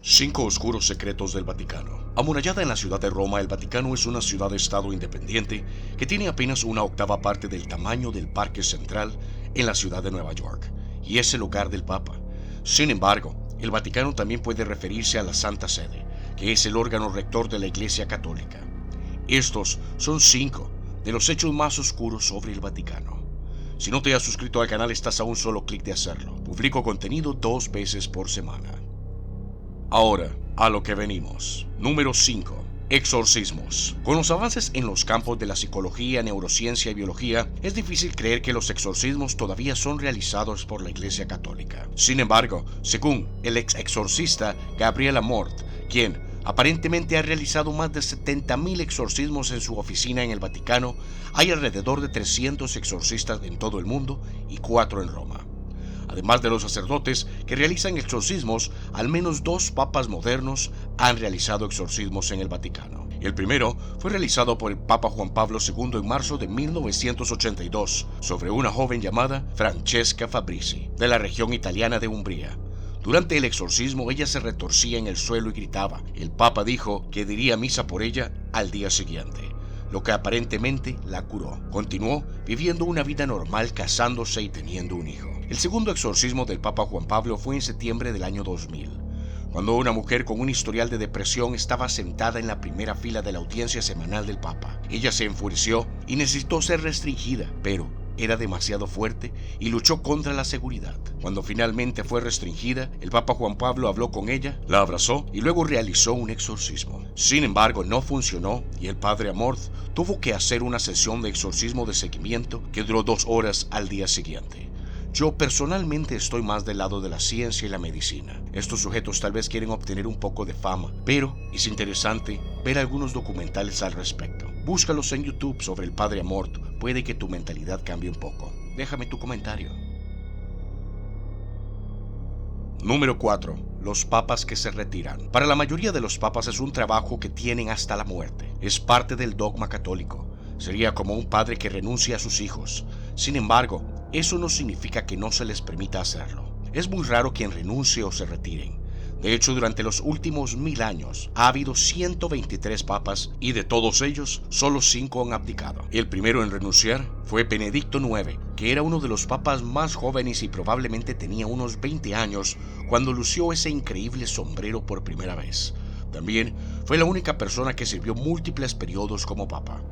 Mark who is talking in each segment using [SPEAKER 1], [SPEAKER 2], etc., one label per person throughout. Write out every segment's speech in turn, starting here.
[SPEAKER 1] Cinco oscuros secretos del Vaticano. Amurallada en la ciudad de Roma, el Vaticano es una ciudad-estado independiente que tiene apenas una octava parte del tamaño del Parque Central en la ciudad de Nueva York, y es el hogar del Papa. Sin embargo, el Vaticano también puede referirse a la Santa Sede, que es el órgano rector de la Iglesia Católica. Estos son 5 de los hechos más oscuros sobre el Vaticano. Si no te has suscrito al canal, estás a un solo clic de hacerlo. Publico contenido 2 veces por semana. Ahora, a lo que venimos. Número 5. Exorcismos. Con los avances en los campos de la psicología, neurociencia y biología, es difícil creer que los exorcismos todavía son realizados por la Iglesia Católica. Sin embargo, según el ex exorcista Gabriel Amorth, quien aparentemente ha realizado más de 70.000 exorcismos en su oficina en el Vaticano, hay alrededor de 300 exorcistas en todo el mundo y 4 en Roma. Además de los sacerdotes que realizan exorcismos, al menos 2 papas modernos han realizado exorcismos en el Vaticano. El primero fue realizado por el Papa Juan Pablo II en marzo de 1982 sobre una joven llamada Francesca Fabrizi, de la región italiana de Umbría. Durante el exorcismo ella se retorcía en el suelo y gritaba. El Papa dijo que diría misa por ella al día siguiente, lo que aparentemente la curó. Continuó viviendo una vida normal, casándose y teniendo un hijo. El segundo exorcismo del Papa Juan Pablo fue en septiembre del año 2000, cuando una mujer con un historial de depresión estaba sentada en la primera fila de la audiencia semanal del Papa. Ella se enfureció y necesitó ser restringida, pero era demasiado fuerte y luchó contra la seguridad. Cuando finalmente fue restringida, el Papa Juan Pablo habló con ella, la abrazó y luego realizó un exorcismo. Sin embargo, no funcionó y el padre Amorth tuvo que hacer una sesión de exorcismo de seguimiento que duró 2 horas al día siguiente. Yo personalmente estoy más del lado de la ciencia y la medicina. Estos sujetos tal vez quieren obtener un poco de fama, pero es interesante ver algunos documentales al respecto. Búscalos en YouTube sobre el padre Amorth. Puede que tu mentalidad cambie un poco. Déjame tu comentario. Número 4. Los papas que se retiran. Para la mayoría de los papas es un trabajo que tienen hasta la muerte. Es parte del dogma católico. Sería como un padre que renuncia a sus hijos. Sin embargo, eso no significa que no se les permita hacerlo. Es muy raro quien renuncie o se retiren. De hecho, durante los últimos 1000 años ha habido 123 papas y de todos ellos, solo 5 han abdicado. El primero en renunciar fue Benedicto IX, que era uno de los papas más jóvenes y probablemente tenía unos 20 años cuando lució ese increíble sombrero por primera vez. También fue la única persona que sirvió múltiples periodos como papa.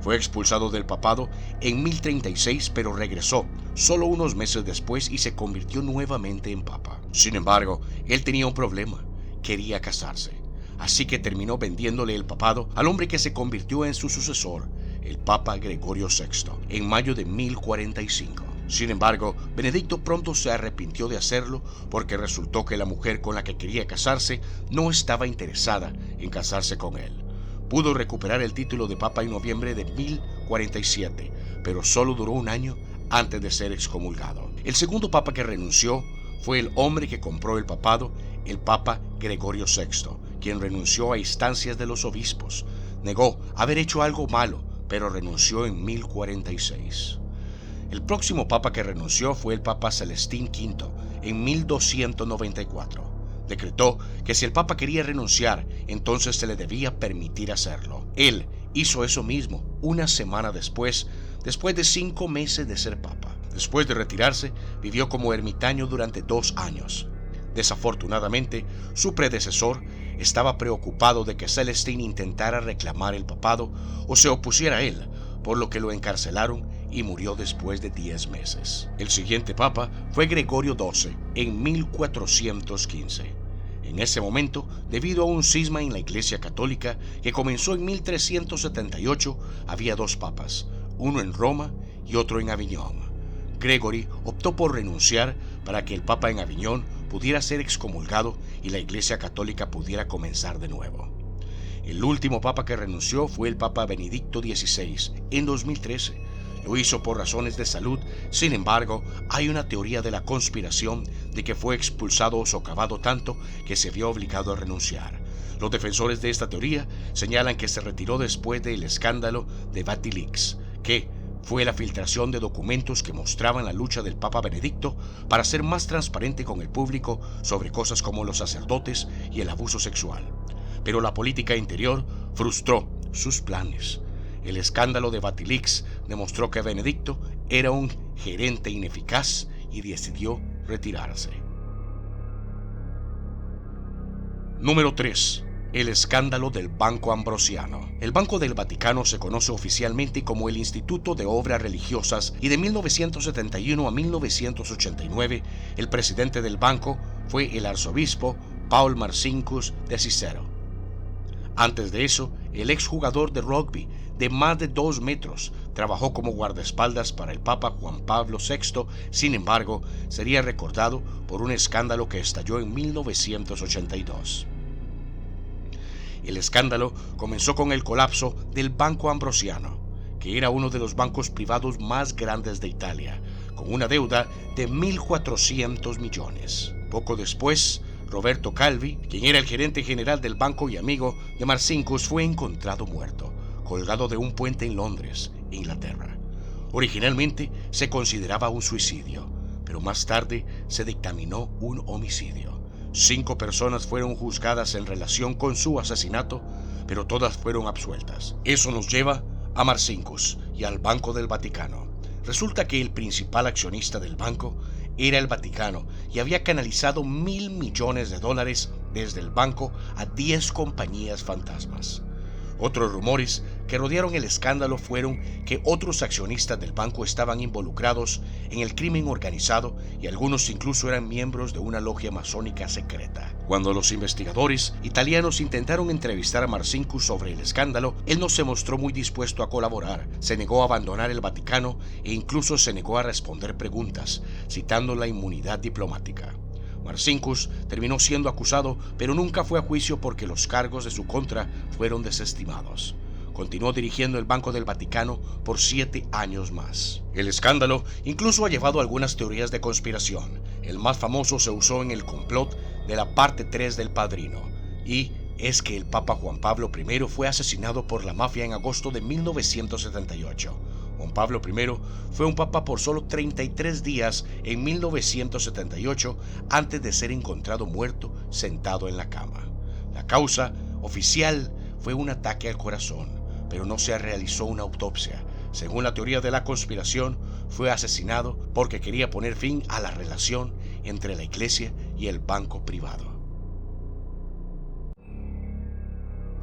[SPEAKER 1] Fue expulsado del papado en 1036, pero regresó solo unos meses después y se convirtió nuevamente en papa. Sin embargo, él tenía un problema: quería casarse. Así que terminó vendiéndole el papado al hombre que se convirtió en su sucesor, el Papa Gregorio VI, en mayo de 1045. Sin embargo, Benedicto pronto se arrepintió de hacerlo porque resultó que la mujer con la que quería casarse no estaba interesada en casarse con él. Pudo recuperar el título de papa en noviembre de 1047, pero solo duró un año antes de ser excomulgado. El segundo papa que renunció fue el hombre que compró el papado, el Papa Gregorio VI, quien renunció a instancias de los obispos. Negó haber hecho algo malo, pero renunció en 1046. El próximo papa que renunció fue el Papa Celestín V en 1294. Decretó que si el Papa quería renunciar, entonces se le debía permitir hacerlo. Él hizo eso mismo una semana después de 5 meses de ser Papa. Después de retirarse, vivió como ermitaño durante 2 años. Desafortunadamente, su predecesor estaba preocupado de que Celestín intentara reclamar el papado o se opusiera a él, por lo que lo encarcelaron y murió después de 10 meses. El siguiente papa fue Gregorio XII en 1415. En ese momento, debido a un cisma en la Iglesia Católica que comenzó en 1378, había 2 papas, uno en Roma y otro en Aviñón. Gregory optó por renunciar para que el papa en Aviñón pudiera ser excomulgado y la Iglesia Católica pudiera comenzar de nuevo. El último papa que renunció fue el Papa Benedicto XVI en 2013. Lo hizo por razones de salud. Sin embargo, hay una teoría de la conspiración de que fue expulsado o socavado tanto que se vio obligado a renunciar. Los defensores de esta teoría señalan que se retiró después del escándalo de Vatilix, que fue la filtración de documentos que mostraban la lucha del Papa Benedicto para ser más transparente con el público sobre cosas como los sacerdotes y el abuso sexual. Pero la política interior frustró sus planes. El escándalo de Vatilix demostró que Benedicto era un gerente ineficaz y decidió retirarse. Número 3. El escándalo del Banco Ambrosiano. El Banco del Vaticano se conoce oficialmente como el Instituto de Obras Religiosas y de 1971 a 1989 el presidente del banco fue el arzobispo Paul Marcinkus de Cicero. Antes de eso, el exjugador de rugby de más de 2 metros trabajó como guardaespaldas para el Papa Juan Pablo VI. Sin embargo, sería recordado por un escándalo que estalló en 1982. El escándalo comenzó con el colapso del Banco Ambrosiano, que era uno de los bancos privados más grandes de Italia, con una deuda de 1.400 millones. Poco después, Roberto Calvi, quien era el gerente general del banco y amigo de Marcinkus, fue encontrado muerto, colgado de un puente en Londres, Inglaterra. Originalmente se consideraba un suicidio, pero más tarde se dictaminó un homicidio. 5 personas fueron juzgadas en relación con su asesinato, pero todas fueron absueltas. Eso nos lleva a Marcinkus y al Banco del Vaticano. Resulta que el principal accionista del banco era el Vaticano y había canalizado $1.000 millones desde el banco a 10 compañías fantasmas. Otros rumores que rodearon el escándalo fueron que otros accionistas del banco estaban involucrados en el crimen organizado y algunos incluso eran miembros de una logia masónica secreta. Cuando los investigadores italianos intentaron entrevistar a Marcinkus sobre el escándalo, él no se mostró muy dispuesto a colaborar, se negó a abandonar el Vaticano e incluso se negó a responder preguntas, citando la inmunidad diplomática. Marcinkus terminó siendo acusado, pero nunca fue a juicio porque los cargos de su contra fueron desestimados. Continuó dirigiendo el Banco del Vaticano por 7 años más. El escándalo incluso ha llevado algunas teorías de conspiración. El más famoso se usó en el complot de la parte 3 del Padrino, y es que el Papa Juan Pablo I fue asesinado por la mafia en agosto de 1978. Juan Pablo I fue un papa por solo 33 días en 1978 antes de ser encontrado muerto sentado en la cama. La causa oficial fue un ataque al corazón, pero no se realizó una autopsia. Según la teoría de la conspiración, fue asesinado porque quería poner fin a la relación entre la iglesia y el banco privado.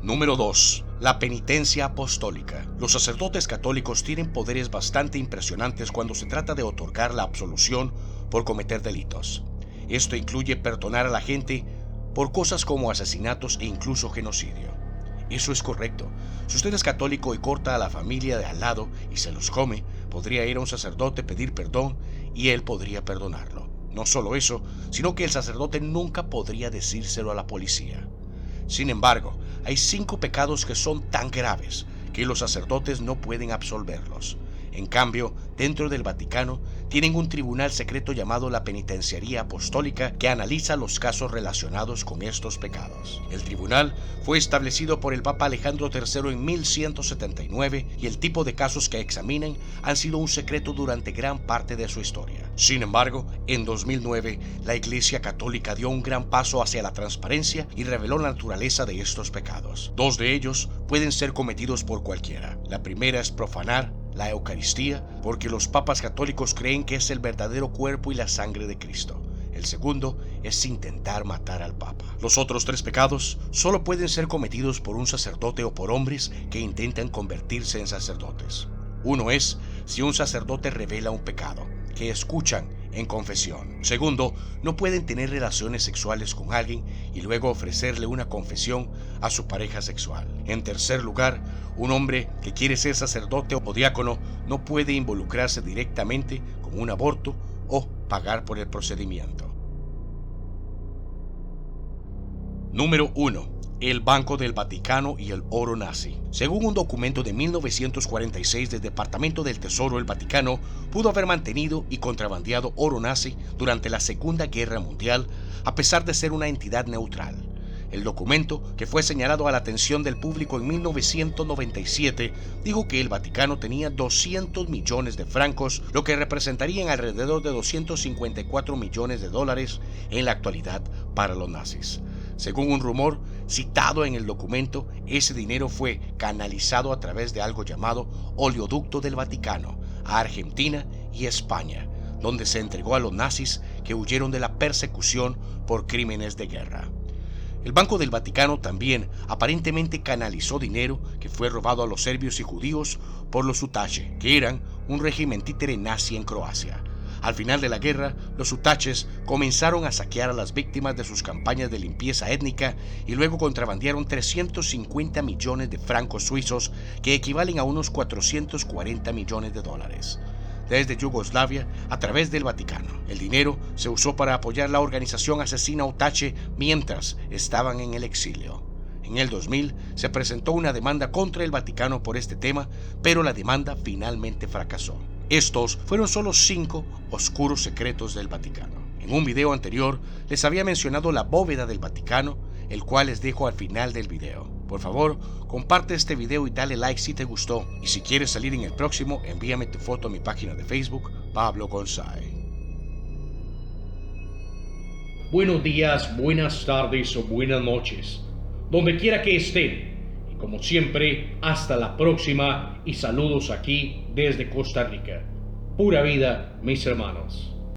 [SPEAKER 1] Número 2. La penitencia apostólica. Los sacerdotes católicos tienen poderes bastante impresionantes cuando se trata de otorgar la absolución por cometer delitos. Esto incluye perdonar a la gente por cosas como asesinatos e incluso genocidio. Eso es correcto. Si usted es católico y corta a la familia de al lado y se los come, podría ir a un sacerdote, pedir perdón y él podría perdonarlo. No solo eso, sino que el sacerdote nunca podría decírselo a la policía. Sin embargo, hay 5 pecados que son tan graves que los sacerdotes no pueden absolverlos. En cambio, dentro del Vaticano tienen un tribunal secreto llamado la Penitenciaría Apostólica que analiza los casos relacionados con estos pecados. El tribunal fue establecido por el Papa Alejandro III en 1179 y el tipo de casos que examinan han sido un secreto durante gran parte de su historia. Sin embargo, en 2009, la Iglesia Católica dio un gran paso hacia la transparencia y reveló la naturaleza de estos pecados. 2 de ellos pueden ser cometidos por cualquiera. La primera es profanar la Eucaristía, porque los papas católicos creen que es el verdadero cuerpo y la sangre de Cristo. El segundo es intentar matar al Papa. Los otros 3 pecados solo pueden ser cometidos por un sacerdote o por hombres que intentan convertirse en sacerdotes. Uno es si un sacerdote revela un pecado, que escuchan en confesión. Segundo, no pueden tener relaciones sexuales con alguien y luego ofrecerle una confesión a su pareja sexual. En tercer lugar, un hombre que quiere ser sacerdote o diácono no puede involucrarse directamente con un aborto o pagar por el procedimiento. Número 1. El Banco del Vaticano y el oro nazi. Según un documento de 1946 del Departamento del Tesoro, el Vaticano pudo haber mantenido y contrabandeado oro nazi durante la Segunda Guerra Mundial a pesar de ser una entidad neutral. El documento, que fue señalado a la atención del público en 1997, dijo que el Vaticano tenía 200 millones de francos, lo que representarían alrededor de 254 millones de dólares en la actualidad para los nazis. Según un rumor citado en el documento, ese dinero fue canalizado a través de algo llamado oleoducto del Vaticano a Argentina y España, donde se entregó a los nazis que huyeron de la persecución por crímenes de guerra. El Banco del Vaticano también aparentemente canalizó dinero que fue robado a los serbios y judíos por los Ustaše, que eran un régimen títere nazi en Croacia. Al final de la guerra, los Ustaches comenzaron a saquear a las víctimas de sus campañas de limpieza étnica y luego contrabandearon 350 millones de francos suizos, que equivalen a unos 440 millones de dólares. Desde Yugoslavia a través del Vaticano. El dinero se usó para apoyar la organización asesina Ustaše mientras estaban en el exilio. En el 2000 se presentó una demanda contra el Vaticano por este tema, pero la demanda finalmente fracasó. Estos fueron solo 5 oscuros secretos del Vaticano. En un video anterior les había mencionado la bóveda del Vaticano, el cual les dejo al final del video. Por favor, comparte este video y dale like si te gustó. Y si quieres salir en el próximo, envíame tu foto a mi página de Facebook, Pablo González.
[SPEAKER 2] Buenos días, buenas tardes o buenas noches, donde quiera que estén. Y como siempre, hasta la próxima y saludos aquí desde Costa Rica. Pura vida, mis hermanos.